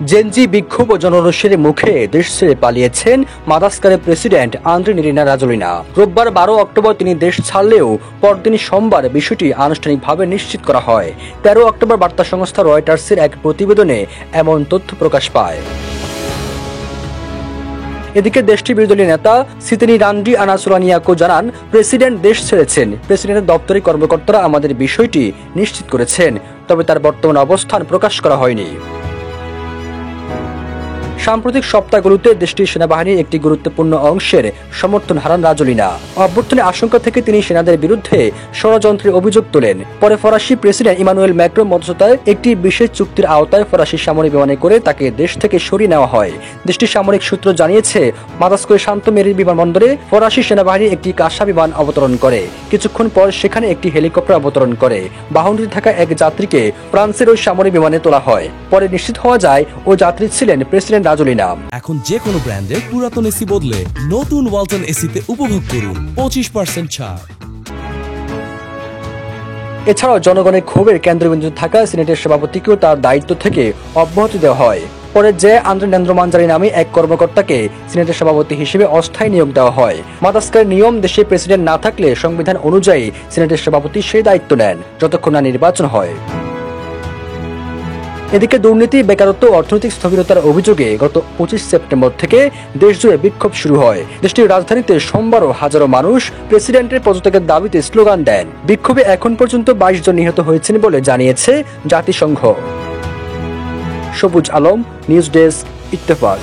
Gen Z বিক্ষোভ ও জনরোষের মুখে দেশ ছেড়ে পালিয়েছেন মাদাগাস্কারের প্রেসিডেন্ট আন্দ্রে ইরিনা রাজোলিনা। রোববার 12 অক্টোবর তিনি দেশ ছাড়লেও পরদিন সোমবার বিষয়টি আনুষ্ঠানিকভাবে নিশ্চিত করা হয়। 13 অক্টোবর বার্তা সংস্থা রয়টার্সের এক প্রতিবেদনে এমন তথ্য প্রকাশ পায়। এদিকে দেশটির বিরোধী দলীয় নেতা সিতেনি রান্ডি আনাসুরানিয়াকো জানান, প্রেসিডেন্ট দেশ ছেড়েছেন। প্রেসিডেন্টের দপ্তরি কর্মকর্তারা আমাদের বিষয়টি নিশ্চিত করেছেন, তবে তার বর্তমান অবস্থান প্রকাশ করা হয়নি। সাম্প্রতিক সপ্তাহগুলোতে দেশটির সেনাবাহিনীর একটি গুরুত্বপূর্ণ অংশের সমর্থন হারান রাজোলিনা। অভ্যর্থনের আশঙ্কা থেকে তিনি সেনাদের বিরুদ্ধে ষড়যন্ত্রের অভিযোগ তোলেন। পরে ফরাসি প্রেসিডেন্ট ইমানুয়েল ম্যাক্রোর মধ্যস্থতায় একটি বিশেষ চুক্তির আওতায় ফরাসি সামরিক বিমানে করে তাকে দেশ থেকে সরিয়ে নেওয়া হয়। দেশটির সামরিক সূত্র জানিয়েছে, মাদাগাস্কারের শান্ত মেরি বিমানবন্দরে ফরাসি সেনাবাহিনী একটি কাঁসা বিমান অবতরণ করে। কিছুক্ষণ পর সেখানে একটি হেলিকপ্টার অবতরণ করে। বাহনটিতে থাকা এক যাত্রীকে ফ্রান্সের ওই সামরিক বিমানে তোলা হয়। পরে নিশ্চিত হওয়া যায় ও যাত্রী ছিলেন প্রেসিডেন্ট রাজোলিনা। এখন যে কোনো ব্র্যান্ডের পুরাতন এসি বদলে নতুন ওয়ালটন এসিতে উপভোগ করুন 25% ছাড়। এছাড়াও জনগণের ক্ষোভের কেন্দ্রবিন্দুতে থাকা সিনেটের সভাপতিকেও তার দায়িত্ব থেকে অব্যাহতি দেওয়া হয়। পরে আন্দ্রে নেন্দ্রমানজারি নামে এক কর্মকর্তাকে সিনেটের সভাপতি হিসেবে অস্থায়ী নিয়োগ দেওয়া হয়। মাদাগাস্কারের নিয়ম, দেশে প্রেসিডেন্ট না থাকলে সংবিধান অনুযায়ী সিনেটের সভাপতি সেই দায়িত্ব নেন যতক্ষণ না নির্বাচন হয়। এদিকে দুর্নীতি, বেকারত্ব ও অর্থনৈতিক স্থবিরতার অভিযোগে গত 25 সেপ্টেম্বর থেকে দেশজুড়ে বিক্ষোভ শুরু হয়। দেশটির রাজধানীতে সোমবারও হাজারো মানুষ প্রেসিডেন্টের পদত্যাগের দাবিতে স্লোগান দেন। বিক্ষোভে এখন পর্যন্ত 22 জন নিহত হয়েছেন বলে জানিয়েছে জাতিসংঘ। সবুজ আলম, নিউজ ডেস্ক, ইত্তেফাক।